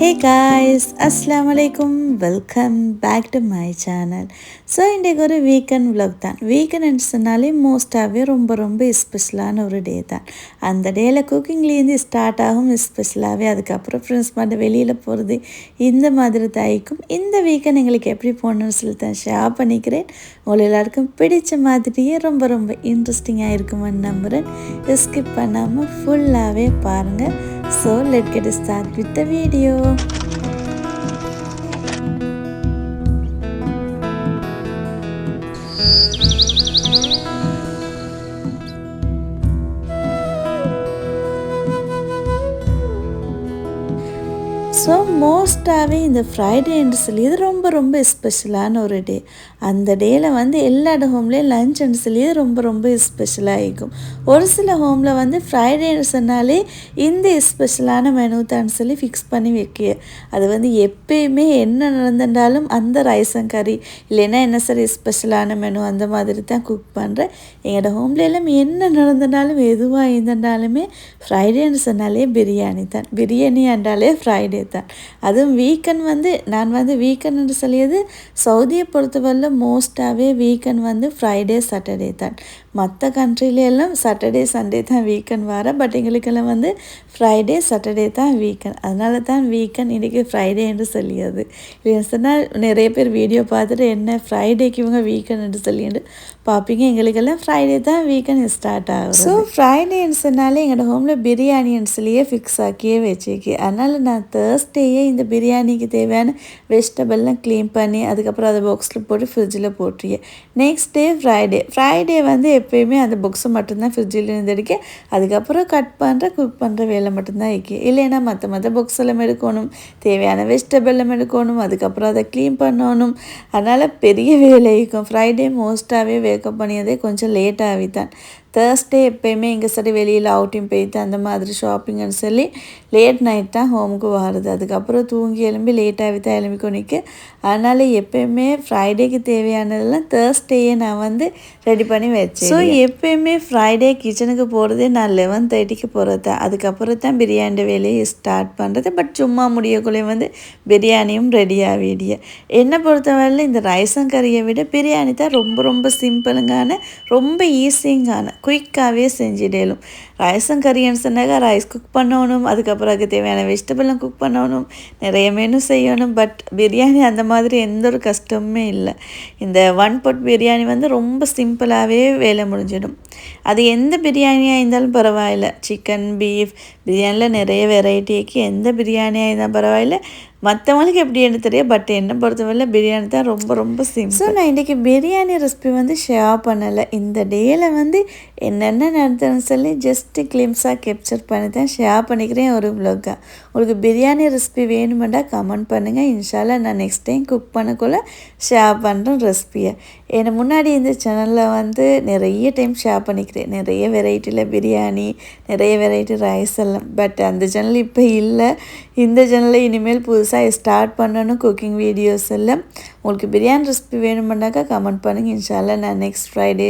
Hey guys, Assalamu alaikum. Welcome back to my channel. So இன்றைக்கு ஒரு weekend vlog தான். Weekend சொன்னாலே மோஸ்ட்டாகவே ரொம்ப ஸ்பெஷலான ஒரு டே தான். அந்த டேயில் குக்கிங்லேருந்து ஸ்டார்ட் ஆகும் ஸ்பெஷலாகவே. அதுக்கப்புறம் ஃப்ரெண்ட்ஸ் மட்டும் வெளியில் போகிறது இந்த மாதிரி தாய்க்கும். இந்த வீக்கெண்ட் எங்களுக்கு எப்படி போகணுன்னு சொல்லி தான் ஷேர் பண்ணிக்கிறேன். உங்களை எல்லாருக்கும் பிடிச்ச மாதிரியே ரொம்ப இன்ட்ரெஸ்டிங்காக இருக்குமென்னு நம்புகிறேன். ஸ்கிப் பண்ணாமல் ஃபுல்லாகவே பாருங்கள். So let's get started with the video. So மோஸ்ட்டாகவே இந்த ஃப்ரைடேன்னு சொல்லி இது ரொம்ப ஸ்பெஷலான ஒரு டே. அந்த டேயில் வந்து எல்லா ஹோம்லேயும் லஞ்சுன்னு சொல்லி ரொம்ப ஸ்பெஷலாக இருக்கும். ஒரு சில ஹோமில் வந்து ஃப்ரைடேன்னு சொன்னாலே இந்த ஸ்பெஷலான மெனு தான் சொல்லி ஃபிக்ஸ் பண்ணி வைக்க. அது வந்து எப்பயுமே என்ன நடந்துட்டாலும் அந்த ரைஸும் கறி இல்லைன்னா என்ன சரி ஸ்பெஷலான மெனு அந்த மாதிரி தான் குக் பண்ணுறேன். எங்களோட ஹோம்ல எல்லாம் என்ன நடந்தாலும் எதுவாக இருந்தாலுமே ஃப்ரைடேன்னு சொன்னாலே பிரியாணி தான். பிரியாணி என்றாலே ஃப்ரைடே தான். அதுவும் வீக்கெண்ட் வந்து நான் வந்து வீக்கெண்ட் சொல்லியது சவுதியை பொறுத்தவரை மோஸ்ட்டாகவே வீக்கெண்ட் வந்து ஃப்ரைடே சாட்டர்டே தான். மற்ற கண்ட்ரிலெல்லாம் சாட்டர்டே சண்டே தான் வீக்கெண்ட் வர. பட் எங்களுக்கெல்லாம் வந்து ஃப்ரைடே சாட்டர்டே தான் வீக்கெண்ட். அதனால தான் வீக்கெண்ட் இன்றைக்கி ஃப்ரைடே என்று சொல்லியது. இல்லைன்னு சொன்னால் நிறைய பேர் வீடியோ பார்த்துட்டு என்ன ஃப்ரைடேக்கு இவங்க வீக்கெண்ட் என்று சொல்லிட்டு பார்ப்பீங்க. எங்களுக்கெல்லாம் ஃப்ரைடே தான் வீக்கெண்ட் ஸ்டார்ட் ஆகும். ஸோ ஃப்ரைடேன்னு சொன்னாலே எங்களோட ஹோமில் பிரியாணின்னு சொல்லியே ஃபிக்ஸ் ஆக்கியே வச்சுக்கி. அதனால் நான் தேர்ஸ்டேயே இந்த பிரியாணிக்கு தேவையான வெஜிடபிள்லாம் க்ளீன் பண்ணி அதுக்கப்புறம் அதை பாக்ஸில் போட்டு ஃப்ரிட்ஜில் போட்டுருக்கேன். நெக்ஸ்ட் டே ஃப்ரைடே வந்து எப்போயுமே அந்த புக்ஸை மட்டும்தான் ஃப்ரிட்ஜில் இருந்து எடுக்க. அதுக்கப்புறம் கட் பண்ணுற குக் பண்ணுற வேலை மட்டும்தான் வைக்க. இல்லைன்னா மற்ற புக்ஸ் எல்லாம் எடுக்கணும், தேவையான வெஜிடபிள் எல்லாம் எடுக்கணும், அதுக்கப்புறம் அதை க்ளீன் பண்ணணும். அதனால் பெரிய வேலை இருக்கும். ஃப்ரைடே மோஸ்ட்டாகவே வேக்கப் பண்ணியதே கொஞ்சம் லேட்டாகவே தான். தேர்ஸ்டே எப்போயுமே இங்கே சரி வெளியில் அவுட்டிங் போயிட்டு அந்த மாதிரி ஷாப்பிங்னு சொல்லி லேட் நைட் தான் ஹோமுக்கு வருது. அதுக்கப்புறம் தூங்கி எழும்பி லேட்டாகவே தான் எழும்பி கொண்டிக்கு. அதனால் எப்போயுமே ஃப்ரைடேக்கு தேவையானதெல்லாம் தேர்ஸ்டேயே நான் வந்து ரெடி பண்ணி வச்சேன். ஸோ எப்போயுமே ஃப்ரைடே கிச்சனுக்கு போகிறதே நான் 11:30க்கு போகிறது தான். அதுக்கப்புறம் தான் பிரியாணி வேலையை ஸ்டார்ட் பண்ணுறது. பட் சும்மா முடியக்குள்ளே வந்து பிரியாணியும் ரெடியாக வேடிய. என்னை பொறுத்தவரையில் இந்த ரைஸும் கறியை விட பிரியாணி தான் ரொம்ப சிம்பிளுங்கான ரொம்ப ஈஸிங்கான குயிக்காகவே செஞ்சிடலும். ரைஸும் கறின்னு சொன்னாக்கா ரைஸ் குக் பண்ணணும், அதுக்கப்புறம் அதுக்கு தேவையான வெஜிடபிளும் குக் பண்ணணும், நிறைய மெனு செய்யணும். பட் பிரியாணி அந்த மாதிரி எந்த ஒரு கஷ்டமுமே இல்லை. இந்த ஒன் pot பிரியாணி வந்து ரொம்ப சிம்பிளாகவே வேலை முடிஞ்சிடும். அது எந்த பிரியாணியாக இருந்தாலும் பரவாயில்ல. சிக்கன், பீஃப் பிரியாணியில் நிறைய வெரைட்டிக்கு எந்த பிரியாணியாக இருந்தால் பரவாயில்ல. மற்றவங்களுக்கு எப்படி என்ன தெரியும். பட் என்னை பொறுத்தவரை பிரியாணி தான் ரொம்ப சிம்பிள். ஸோ நான் இன்றைக்கி பிரியாணி ரெசிபி வந்து ஷேர் பண்ணலை. இந்த டேயில் வந்து என்னென்ன நடந்ததுன்னு சொல்லி ஜஸ்ட்டு கிளிம்ஸாக கேப்சர் பண்ணி தான் ஷேர் பண்ணிக்கிறேன் ஒரு vlog-ஆ. உங்களுக்கு பிரியாணி ரெசிபி வேணுமெண்டா கமெண்ட் பண்ணுங்கள். இன்ஷால்லா நான் நெக்ஸ்ட் டைம் குக் பண்ணக்குள்ள ஷேர் பண்ணுறேன் ரெசிபியை. எனக்கு முன்னாடி இந்த சேனலில் வந்து நிறைய டைம் ஷேர் பண்ணிக்கிறேன். நிறைய வெரைட்டியில் பிரியாணி, நிறைய வெரைட்டி ரைஸ் எல்லாம். பட் அந்த சேனல் இப்போ இல்லை. இந்த சேனலில் இனிமேல் புதுசாக ஸ்டார்ட் பண்ணணும் குக்கிங் வீடியோஸ் எல்லாம். உங்களுக்கு பிரியாணி ரெசிபி வேணுமென்னாக்கா கமெண்ட் பண்ணுங்கள். இன்ஷால்லா நான் நெக்ஸ்ட் ஃப்ரைடே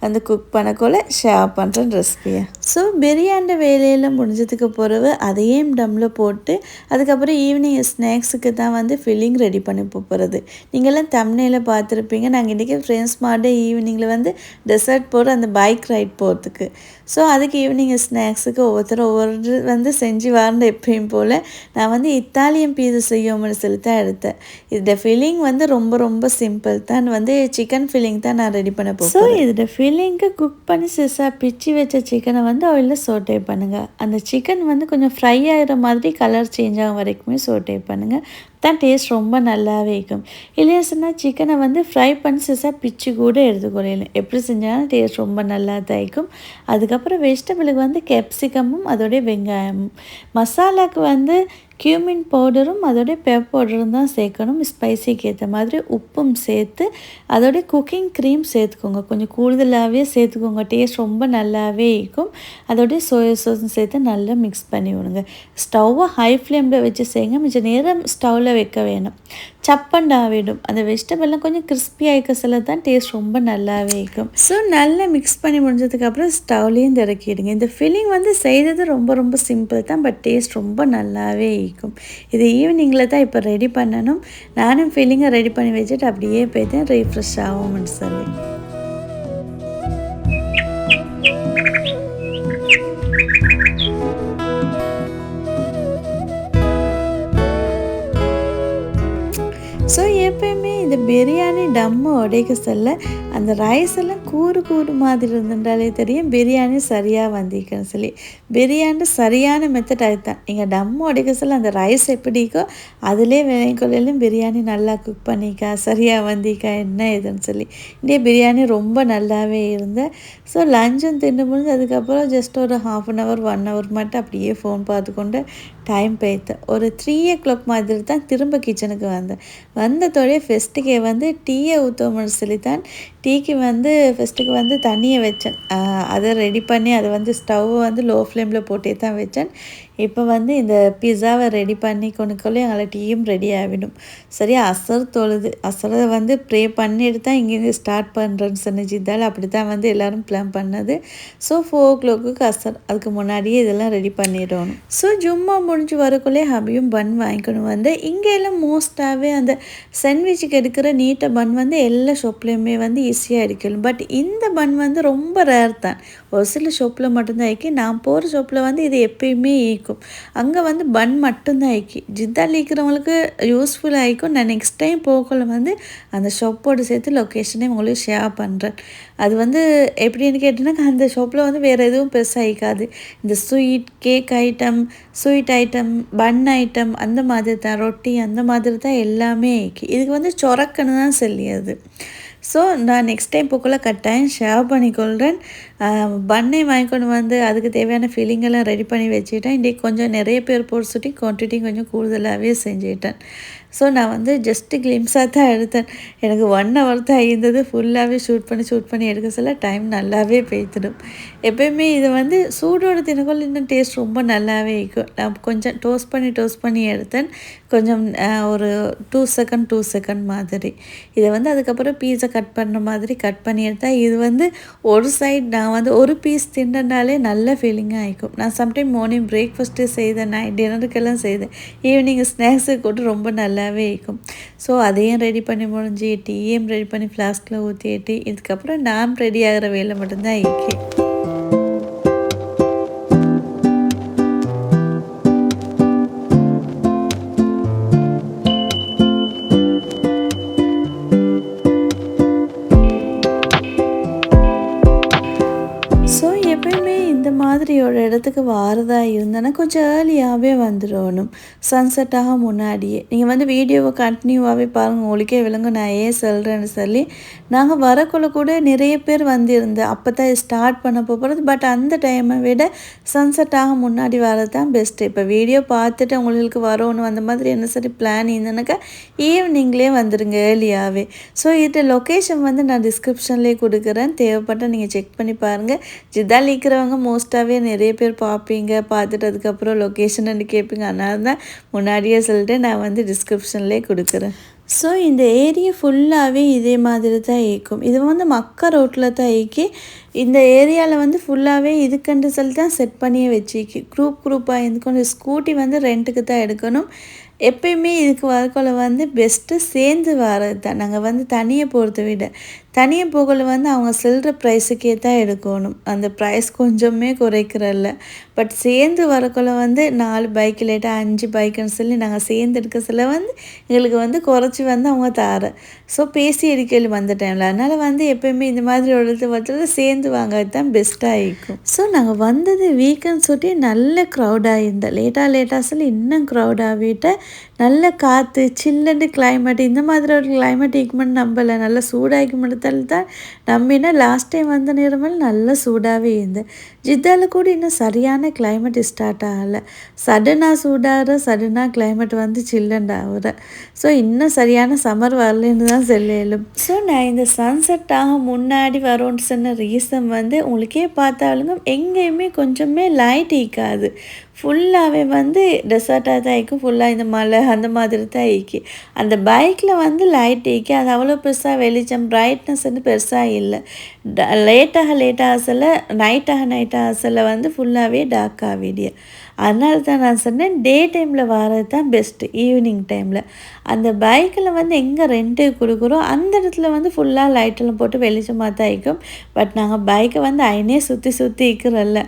வந்து குக் பண்ணக்குள்ள ஷேர் பண்ணுறேன் ரெசிபியை. ஸோ பிரியாணி வேலையில் முடிஞ்சதுக்கு பிறகு அதையும் டம்மில் போட்டு அதுக்கப்புறம் ஈவினிங் ஸ்நாக்ஸுக்கு தான் வந்து ஃபில்லிங் ரெடி பண்ணி போகிறது. நீங்கள்லாம் தம்ப்நெயில பார்த்துருப்பீங்க. நாங்கள் இன்றைக்கி ஃப்ரெண்ட்ஸ் மாட்டே ஈவினிங்கில் வந்து டெசர்ட் போகிற அந்த பைக் ரைட் போகிறதுக்கு. ஸோ அதுக்கு ஈவினிங் ஸ்நாக்ஸுக்கு ஒவ்வொருத்தரும் ஒவ்வொரு வந்து செஞ்சு வாழ்ந்த எப்பயும் போல் நான் வந்து இத்தாலியன் பீஸா செய்யோம்னு சொல்லி தான் எடுத்தேன். இதோட ஃபில்லிங் வந்து ரொம்ப சிம்பிள் தான். வந்து சிக்கன் ஃபில்லிங் தான் நான் ரெடி பண்ண போகிறேன். ஸோ இதோட ஃபில்லிங்க்கு குக் பண்ணி சிறுசாக பிச்சு வச்ச சிக்கனை வந்து ஆயிலில் சோட்டே பண்ணுங்கள். அந்த சிக்கன் வந்து கொஞ்சம் ஃப்ரை ஆகிற மாதிரி கலர் சேஞ்ச் ஆகும் வரைக்குமே சோட்டே பண்ணுங்கள். தான் டேஸ்ட் ரொம்ப நல்லாவே இருக்கும். இல்லையா சொன்னால் சிக்கனை வந்து ஃப்ரை பண்ணி சிறுசாக பிச்சு கூட எடுத்துக்கொள்ளலாம். எப்படி செஞ்சாலும் டேஸ்ட் ரொம்ப நல்லா தான் இருக்கும். அதுக்கப்புறம் வெஜிடபிளுக்கு வந்து கேப்சிகமும் அதோடைய வெங்காயமும். மசாலாவுக்கு வந்து கியூமின் பவுடரும் அதோடைய பெப்பர் பவுடரும் தான் சேர்க்கணும். ஸ்பைசிக்கு ஏற்ற மாதிரி உப்பும் சேர்த்து அதோடைய குக்கிங் க்ரீம் சேர்த்துக்கோங்க. கொஞ்சம் கூடுதலாகவே சேர்த்துக்கோங்க. டேஸ்ட் ரொம்ப நல்லாவே இருக்கும். அதோடைய சோயா சாஸும் சேர்த்து நல்லா மிக்ஸ் பண்ணி விடுங்க. ஸ்டவ்வை ஹை ஃப்ளேமில் வச்சு செய்யுங்க. மிச்சம் நேரம் ஸ்டவ்வில் வைக்க வேணும். சப்பண்டு ஆகிடும். அந்த வெஜிடபிள்லாம் கொஞ்சம் கிறிஸ்பி ஆகிக்க சில தான் டேஸ்ட் ரொம்ப நல்லாவே இருக்கும். ஸோ நல்லா மிக்ஸ் பண்ணி முடிஞ்சதுக்கப்புறம் ஸ்டவ்லேயும் இறக்கிடுங்க. இந்த ஃபில்லிங் வந்து செய்கிறது ரொம்ப ரொம்ப சிம்பிள் தான், பட் டேஸ்ட் ரொம்ப நல்லாவே இருக்கும். இது ஈவினிங்கில் தான் இப்போ ரெடி பண்ணணும். நானும் ஃபில்லிங்கை ரெடி பண்ணி வச்சுட்டு அப்படியே போய்த்தேன் ரீஃப்ரெஷ் ஆகும்னு சொல்லி. ஸோ எப்போயுமே இந்த பிரியாணி டம்மு உடைக்க சொல்ல அந்த ரைஸ் எல்லாம் கூறு கூறு மாதிரி இருந்துட்டாலே தெரியும் பிரியாணி சரியாக வந்திருக்குன்னு சொல்லி. பிரியாணி சரியான மெத்தட் அதுதான். நீங்கள் டம்மு உடைக்க சொல்ல அந்த ரைஸ் எப்படிக்கோ அதிலே விளையங்கொள்ளையிலும் பிரியாணி நல்லா குக் பண்ணிக்கா சரியாக வந்திக்கா என்ன இதுன்னு சொல்லி. இன்றைய பிரியாணி ரொம்ப நல்லாவே இருந்தேன். ஸோ லஞ்சும் தின்னு முடிஞ்சு அதுக்கப்புறம் ஜஸ்ட் ஒரு 1/2 hour 1 hour மட்டும் அப்படியே ஃபோன் பார்த்துக்கொண்டு டைம் போய்த்தேன். ஒரு 3 o'clock மாதிரி தான் திரும்ப கிச்சனுக்கு வந்ததோடய ஃபெஸ்ட்டுக்கு வந்து டீயை ஊற்றுவோம்னு சொல்லித்தான் டீக்கு வந்து ஃபஸ்ட்டுக்கு வந்து தண்ணியை வச்சேன். அதை ரெடி பண்ணி அதை வந்து ஸ்டவ்வை வந்து லோ ஃப்ளேமில் போட்டே தான் வச்சேன். இப்போ வந்து இந்த பிஸாவை ரெடி பண்ணி கொண்டுக்கொள்ளே எங்களை டீயும் ரெடி ஆகிடும். சரியா அசர் தொழுது அசரை வந்து ப்ரே பண்ணிட்டு தான் இங்கேருந்து ஸ்டார்ட் பண்ணுறேன்னு சொன்னிச்சிதால் அப்படி தான் வந்து எல்லோரும் பிளான் பண்ணது. ஸோ 4 o'clock அசர், அதுக்கு முன்னாடியே இதெல்லாம் ரெடி பண்ணிடணும். ஸோ ஜும்மா முடிஞ்சு வரக்குள்ளே ஹபியும் பன் வாங்கிக்கணும். வந்து இங்கே எல்லாம் மோஸ்ட்டாகவே அந்த சாண்ட்விச்சுக்கு எடுக்கிற நீட்டை பன் வந்து எல்லா ஷாப்லேயுமே வந்து ஈஸியாக எடுக்கணும். பட் இந்த பன் வந்து ரொம்ப ரேர் தான். ஒரு சில ஷாப்பில் மட்டும்தான் ஆக்கி. நான் போகிற ஷாப்பில் வந்து இது எப்பயுமே ஈக்கும். அங்கே வந்து பன் மட்டும்தான் ஆக்கி. ஜித்தால் ஈக்கிறவங்களுக்கு யூஸ்ஃபுல் ஆகிக்கும். நான் நெக்ஸ்ட் டைம் போகல வந்து அந்த ஷாப்போடு சேர்த்து லொக்கேஷனே உங்களுக்கு ஷேர் பண்ணுறேன். அது வந்து எப்படின்னு கேட்டிங்கன்னா அந்த ஷாப்பில் வந்து வேறு எதுவும் பெருசாக ஆகிக்காது. இந்த sweet cake item, sweet item, bun item அந்த மாதிரி தான், ரொட்டி அந்த மாதிரி தான் எல்லாமே ஆக்கி. இதுக்கு வந்து சொரக்கன்னு தான் சொல்லியது. ஸோ நான் நெக்ஸ்ட் டைம் போக்குள்ள கட்டாயம் ஷேர் பண்ணிக்கொள்கிறேன். பன்னை வாங்கிக்கொண்டு வந்து அதுக்கு தேவையான ஃபில்லிங்கெல்லாம் ரெடி பண்ணி வச்சுட்டேன். இன்றைக்கி கொஞ்சம் நிறைய பேர் போட்டு சுட்டி குவான்டிட்டி கொஞ்சம் கூடுதலாகவே செஞ்சுட்டேன். ஸோ நான் வந்து ஜஸ்ட்டு கிளிம்ஸாக தான் எடுத்தேன். எனக்கு 1 hour தான் இருந்தது. ஃபுல்லாகவே ஷூட் பண்ணி எடுக்க சொல்ல டைம் நல்லாவே போய்த்திடும். எப்போயுமே இது வந்து சூடோட தினக்குள் இன்னும் டேஸ்ட் ரொம்ப நல்லாவே இருக்கும். நான் கொஞ்சம் டோஸ்ட் பண்ணி எடுத்தேன். கொஞ்சம் ஒரு 2 செகண்ட் மாதிரி. இதை வந்து அதுக்கப்புறம் பீஸை கட் பண்ண மாதிரி கட் பண்ணி எடுத்தால் இது வந்து ஒரு சைட் நான் வந்து ஒரு பீஸ் தின்றனாலே நல்ல ஃபீலிங்காக ஆகிக்கும். நான் சம்டைம் மார்னிங் பிரேக்ஃபாஸ்ட்டு செய்தேன், நைட் டின்னருக்கெல்லாம் செய்தேன், ஈவினிங் ஸ்நாக்ஸுக்கு கூட ரொம்ப நல்லாவே இருக்கும். ஸோ அதையும் ரெடி பண்ணி முடிஞ்சு டீயும் ரெடி பண்ணி ஃப்ளாஸ்கில் ஊற்றிட்டு இதுக்கப்புறம் நான் ரெடி ஆகிற வேலை மட்டும்தான் இருக்கு. ஸோ எப்பயுமே இந்த மாதிரி ஒரு இடத்துக்கு வாரதா இருந்தேன்னா கொஞ்சம் ஏர்லியாகவே வந்துடணும். சன்செட்டாக முன்னாடியே நீங்கள் வந்து வீடியோவை கண்டினியூவாகவே பாருங்கள், உங்களுக்கே விளங்கும் நான் ஏன் சொல்கிறேன்னு சொல்லி. நாங்கள் வரக்குள்ள கூட நிறைய பேர் வந்திருந்தேன். அப்போ தான் ஸ்டார்ட் பண்ண போகிறது. பட் அந்த டைமை விட சன்செட்டாக முன்னாடி வரது தான் பெஸ்ட்டு. இப்போ வீடியோ பார்த்துட்டு உங்களுக்கு வரணும் அந்த மாதிரி என்ன சரி பிளான் இருந்ததுனாக்கா ஈவினிங்லேயே வந்துடுங்க ஏர்லியாகவே. ஸோ இது லொக்கேஷன் வந்து நான் டிஸ்கிரிப்ஷன்லேயே கொடுக்குறேன், தேவைப்பட்டால் நீங்கள் செக் பண்ணி பாருங்கள். ஜித்தால் இருக்கிறவங்க மோஸ்ட்டாகவே நிறைய பேர் பார்ப்பீங்க, பார்த்துட்டு அதுக்கப்புறம் லொக்கேஷன் கேட்பீங்க. அதனால தான் முன்னாடியே சொல்லிட்டு நான் வந்து டிஸ்கிரிப்ஷன்லேயே கொடுக்குறேன். ஸோ இந்த ஏரியா ஃபுல்லாகவே இதே மாதிரி தான் இருக்கும். இது வந்து மக்கா ரோட்டில் தான் இயக்கி. இந்த ஏரியாவில் வந்து ஃபுல்லாகவே இதுக்குன்னு சொல்லி தான் செட் பண்ணியே வச்சுக்கி. குரூப்பாக இருந்துக்கொண்டு ஸ்கூட்டி வந்து ரெண்ட்டுக்கு தான் எடுக்கணும். எப்பயுமே இதுக்கு வரக்குள்ள வந்து பெஸ்ட்டு சேர்ந்து வர்றது தான். நாங்கள் வந்து தனியாக போகிறத விட தனியாக போகல வந்து அவங்க சில்லற ப்ரைஸுக்கே தான் எடுக்கணும். அந்த ப்ரைஸ் கொஞ்சமே குறைக்கிறல்ல. பட் சேர்ந்து வரக்குள்ள வந்து 4 பைக் இல்லாட்டா 5 பைக்குன்னு சொல்லி நாங்கள் சேர்ந்து எடுக்க சொல்ல வந்து எங்களுக்கு வந்து குறைச்சி வந்து அவங்க தார. ஸோ பேசி எடுக்கல வந்த டைமில். அதனால் வந்து எப்போயுமே இந்த மாதிரி ஒரு இடத்துல சேர்ந்து வாங்கிறது தான் பெஸ்ட்டாக இருக்கும். ஸோ நாங்கள் வந்தது வீக்கெண்ட் சுட்டி நல்ல க்ரௌடாக இருந்தேன். லேட்டாக சொல்லி இன்னும் க்ரௌடாகிட்ட நல்ல காற்று சில்லுன்னு கிளைமேட் இந்த மாதிரி ஒரு கிளைமேட் இருக்குமென்னு நம்பலை. நல்லா சூடாகி மட்டும் தான் நம்பினா லாஸ்ட் டைம் வந்த நேரமெல்லாம் நல்லா சூடாகவே இருந்தது. ஜித்தாவில் கூட இன்னும் சரியான கிளைமேட் ஸ்டார்ட் ஆகலை. சடனாக சூடாகிற சடனாக கிளைமேட் வந்து சில்லுண்டு ஆகுற. ஸோ இன்னும் சரியான சம்மர் வரலன்னு தான் சொல்லலும். ஸோ நான் இந்த சன்செட் ஆக முன்னாடி வரோன்னு சொன்ன ரீசன் வந்து உங்களுக்கே பார்த்தாலுங்க எங்கேயுமே கொஞ்சமே லைட் ஈக்காது. ஃபுல்லாகவே வந்து டெசர்ட்டாக தான் இருக்கும். ஃபுல்லாக இந்த மலை அந்த மாதிரி தான் ஈக்கி. அந்த பைக்கில் வந்து லைட் ஈக்கி அது அவ்வளோ பெருசாக வெளிச்சம் பிரைட்னஸ் வந்து பெருசாக இல்லை. லேட்டாக சொல்ல நைட்டாக சொல்ல வந்து ஃபுல்லாகவே டார்க் ஆகிடிய. அதனால தான் நான் சொன்னேன் டே டைமில் வர்றது தான் பெஸ்ட்டு. ஈவினிங் டைமில் அந்த பைக்கில் வந்து எங்கே ரெண்ட்டுக்கு கொடுக்குறோம் அந்த இடத்துல வந்து ஃபுல்லாக லைட்டெல்லாம் போட்டு வெளிச்சமாக தான் இருக்கும். பட் நாங்கள் பைக்கை வந்து ஐனே சுற்றி இருக்கிறல்ல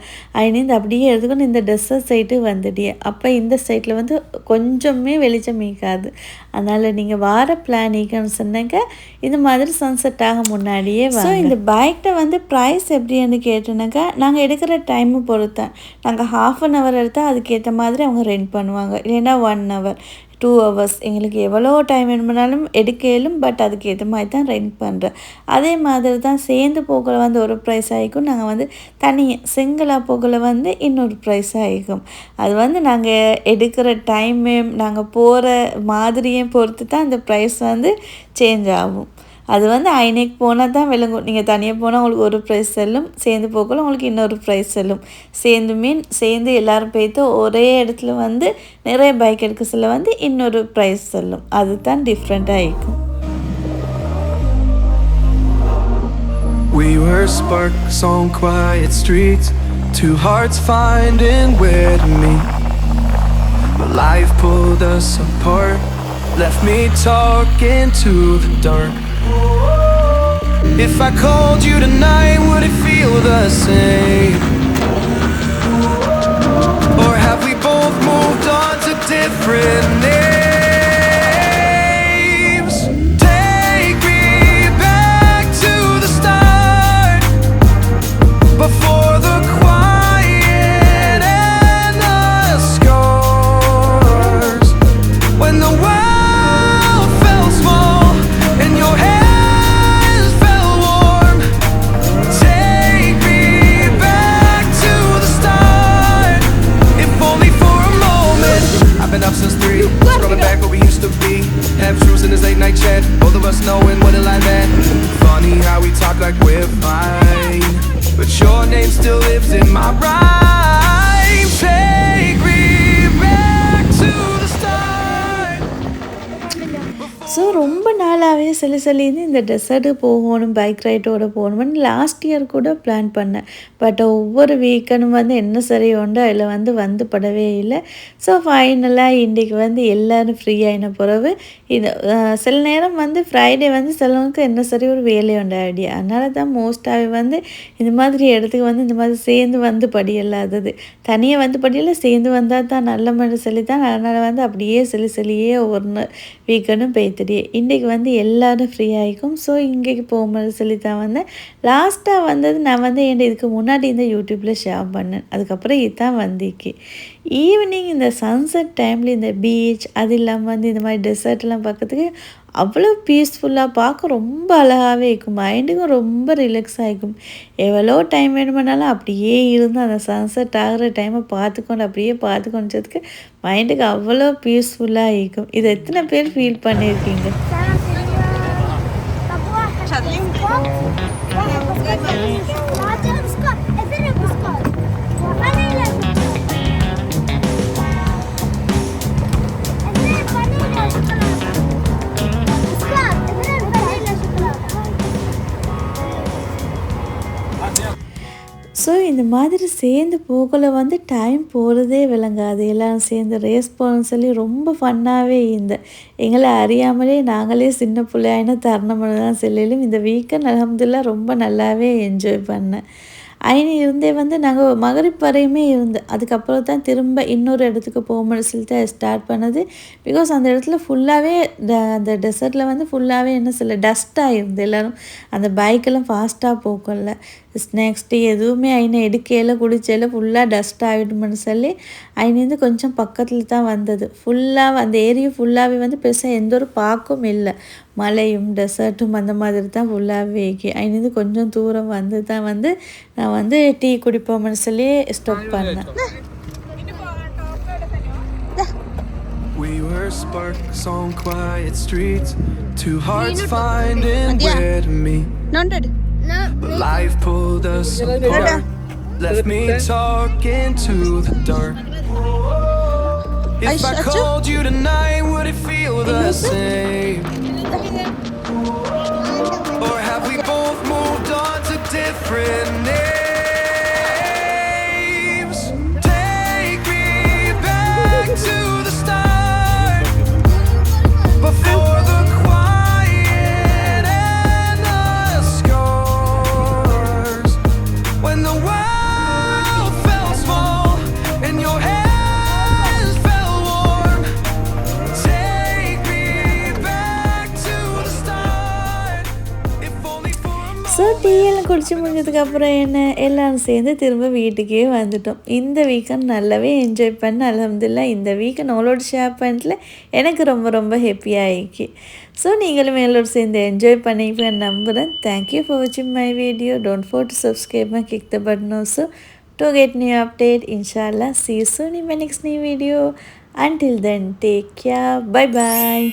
ஐனேந்து அப்படியே எடுத்துக்கணும் இந்த டெசர்ட் சைட்டு வந்துடியே. அப்போ இந்த சைட்டில் வந்து கொஞ்சமே வெளிச்சம் மீக்காது. அதனால் நீங்கள் வார பிளான் ஈக்கன்னு சொன்னாங்க இது மாதிரி சன்செட் ஆக முன்னாடியே. ஸோ இந்த பைக்கில் வந்து ப்ரைஸ் எப்படின்னு கேட்டோன்னாக்கா நாங்கள் எடுக்கிற டைமு பொறுத்தேன். நாங்கள் ½ ஹவர் எடுத்தால் அதுக்கேற்ற மாதிரி அவங்க ரெண்ட் பண்ணுவாங்க. இல்லைன்னா 1 ஹவர் 2 ஹவர்ஸ் எங்களுக்கு எவ்வளோ டைம் வேணும்னாலும் எடுக்கலும். பட் அதுக்கு ஏற்ற மாதிரி தான் ரெண்ட் பண்ணுறேன். அதே மாதிரி தான் சேர்ந்து போகல வந்து ஒரு ப்ரைஸ் ஆகிக்கும். நாங்கள் வந்து தனியாக சிங்கிளாக போகல வந்து இன்னொரு ப்ரைஸ் ஆகிக்கும். அது வந்து நாங்கள் எடுக்கிற டைமு நாங்கள் போகிற மாதிரியும் பொறுத்து தான் அந்த ப்ரைஸ் வந்து சேஞ்ச் ஆகும். அது வந்து ஐநேக்கு போனால் தான் விளங்கும். நீங்கள் தனியாக போனால் உங்களுக்கு ஒரு ப்ரைஸ் செல்லும், சேர்ந்து போகல உங்களுக்கு இன்னொரு ப்ரைஸ் செல்லும். சேர்ந்து எல்லோரும் போய்த்து ஒரே இடத்துல வந்து நிறைய பைக் எடுக்க சொல்ல வந்து இன்னொரு ப்ரைஸ் செல்லும். அதுதான் டிஃப்ரெண்ட்டாக இருக்கும். We were sparks on quiet streets, two hearts finding where to meet. But life pulled us apart, left me talking to the dark. If I called you tonight, would it feel the same? Or have we both moved on to different names? Take me back to the start, before the quiet and the scars. When the world felt small and your hands felt warm. Take me back to the start, if only for a moment. I've been up since 3, scrolling back where we used to be. Have truths in this late night chat, both of us knowing what a lie meant. Funny how we talk like we're fine, but your name still lives in my rhyme. Take me back to the start. So ரொம்ப நாளாகவே சொல்லின்னு இந்த dessert போகணும் bike ரைட்டோட போகணும்னு last year கூட plan பண்ணேன். But ஒவ்வொரு வீக்கெண்டும் வந்து என்ன சரி உண்டோ அதில் வந்து படவே இல்லை. ஸோ ஃபைனலாக இன்றைக்கி வந்து எல்லோரும் ஃப்ரீ ஆகின பிறகு இது சில நேரம் வந்து ஃப்ரைடே வந்து சிலவங்களுக்கு என்ன சரி ஒரு வேலை உண்டு ஐடியா. அதனால தான் மோஸ்ட்டாகவே வந்து இந்த மாதிரி இடத்துக்கு வந்து இந்த மாதிரி சேர்ந்து வந்து படியல்லாதது. தனியாக வந்து படியெல்லாம் சேர்ந்து வந்தால் தான் நல்ல மாதிரி சொல்லி தான் அதனால் வந்து அப்படியே சொல்லியே ஒவ்வொரு வீக்கெண்டும் போய்த்துடியே. இன்றைக்கி வந்து எல்லோரும் ஃப்ரீ ஆகிக்கும். ஸோ இங்கேக்கு போகும்போது சொல்லி தான் வந்தேன். லாஸ்ட்டாக வந்தது நான் வந்து இதுக்கு முன்னாடி இந்த யூடியூப்பில் ஷேர் பண்ணேன். அதுக்கப்புறம் இதுதான் வந்திக்கு ஈவினிங் இந்த சன்செட் டைமில் இந்த பீச் அது இல்லாமல் வந்து இந்த மாதிரி டெசர்ட்லாம் பார்க்கறதுக்கு அவ்வளோ பீஸ்ஃபுல்லாக பார்க்க ரொம்ப அழகாகவே இருக்கும். மைண்டுக்கும் ரொம்ப ரிலாக்ஸ் ஆகிக்கும். எவ்வளோ டைம் வேணுமானாலும் அப்படியே இருந்து அந்த சன்செட் ஆகிற டைமை பார்த்துக்கொண்டதுக்கு மைண்டுக்கு அவ்வளோ பீஸ்ஃபுல்லாக இருக்கும். இதை எத்தனை பேர் ஃபீல் பண்ணியிருக்கீங்க? ஸோ இந்த மாதிரி சேர்ந்து போகல வந்து டைம் போகிறதே விளங்காது. எல்லோரும் சேர்ந்து ரேஸ் போகணும்னு சொல்லி ரொம்ப ஃபன்னாகவே இருந்தேன். எங்களை அறியாமலே நாங்களே சின்ன பிள்ளையான தருணம்னு தான் சொல்லலும் இந்த வீக்கெண்ட் அல்ஹம்துலில்லாஹ் ரொம்ப நல்லாவே என்ஜாய் பண்ணேன். இருந்தே வந்து நாங்கள் மகரிப் வரையுமே இருந்தோம். அதுக்கப்புறம் தான் திரும்ப இன்னொரு இடத்துக்கு போகும்போது சொல்லிட்டு ஸ்டார்ட் பண்ணது. பிகாஸ் அந்த இடத்துல ஃபுல்லாகவே அந்த டெசர்ட்டில் வந்து ஃபுல்லாகவே என்ன சொல்ல டஸ்ட்டாக இருந்து எல்லோரும் அந்த பைக்கெல்லாம் ஃபாஸ்ட்டாக போகல. ஸ்நாக்ஸ் டீ எதுவுமே అయినా எடுக்கையில் குடிச்சையில் ஃபுல்லாக டஸ்ட் ஆகிடும்னு சொல்லி అయిனேருந்து கொஞ்சம் பக்கத்தில் தான் வந்தது. ஃபுல்லாக அந்த ஏரியா ஃபுல்லாகவே வந்து பெருசாக எந்த ஒரு பார்க்கும் இல்லை, மலையும் டெசர்ட்டும் அந்த மாதிரி தான் ஃபுல்லாகவே అయిனேருந்து கொஞ்சம் தூரம் வந்து தான் வந்து நான் வந்து டீ குடிப்போம்னு சொல்லி ஸ்டாப் பண்ணேன். We were sparks on quiet streets, two hearts finding where to meet. But life pulled us apart, left me talking to the dark. If I called you tonight, would it feel the same? Or have we both moved on to different names? Take me back to the start, before the quiet and the scars. When the world felt small and your hands felt warm. Take me back to the start, if only for a moment. So tea எல்லாம் குடிச்சு முடிஞ்சதுக்கப்புறம் என்ன எல்லோரும் சேர்ந்து திரும்ப வீட்டுக்கே வந்துட்டோம். இந்த வீக்கெண்ட் நல்லாவே என்ஜாய் பண்ண அல்ஹம்துலில்லாஹ். இந்த வீக்கெண்ட் அவளோட ஷேர் பண்ணிட்டுல எனக்கு ரொம்ப ரொம்ப ஹாப்பியாக ஆயிடுச்சு. ஸோ நீங்களும் எல்லோரும் சேர்ந்து என்ஜாய் பண்ணிப்பேன் நம்புகிறேன். தேங்க்யூ ஃபார் வாட்சிங் my video. Don't four to subscribe and click the button also to get new update. Inshallah, see you soon in my next new video. Until then, take care. Bye bye.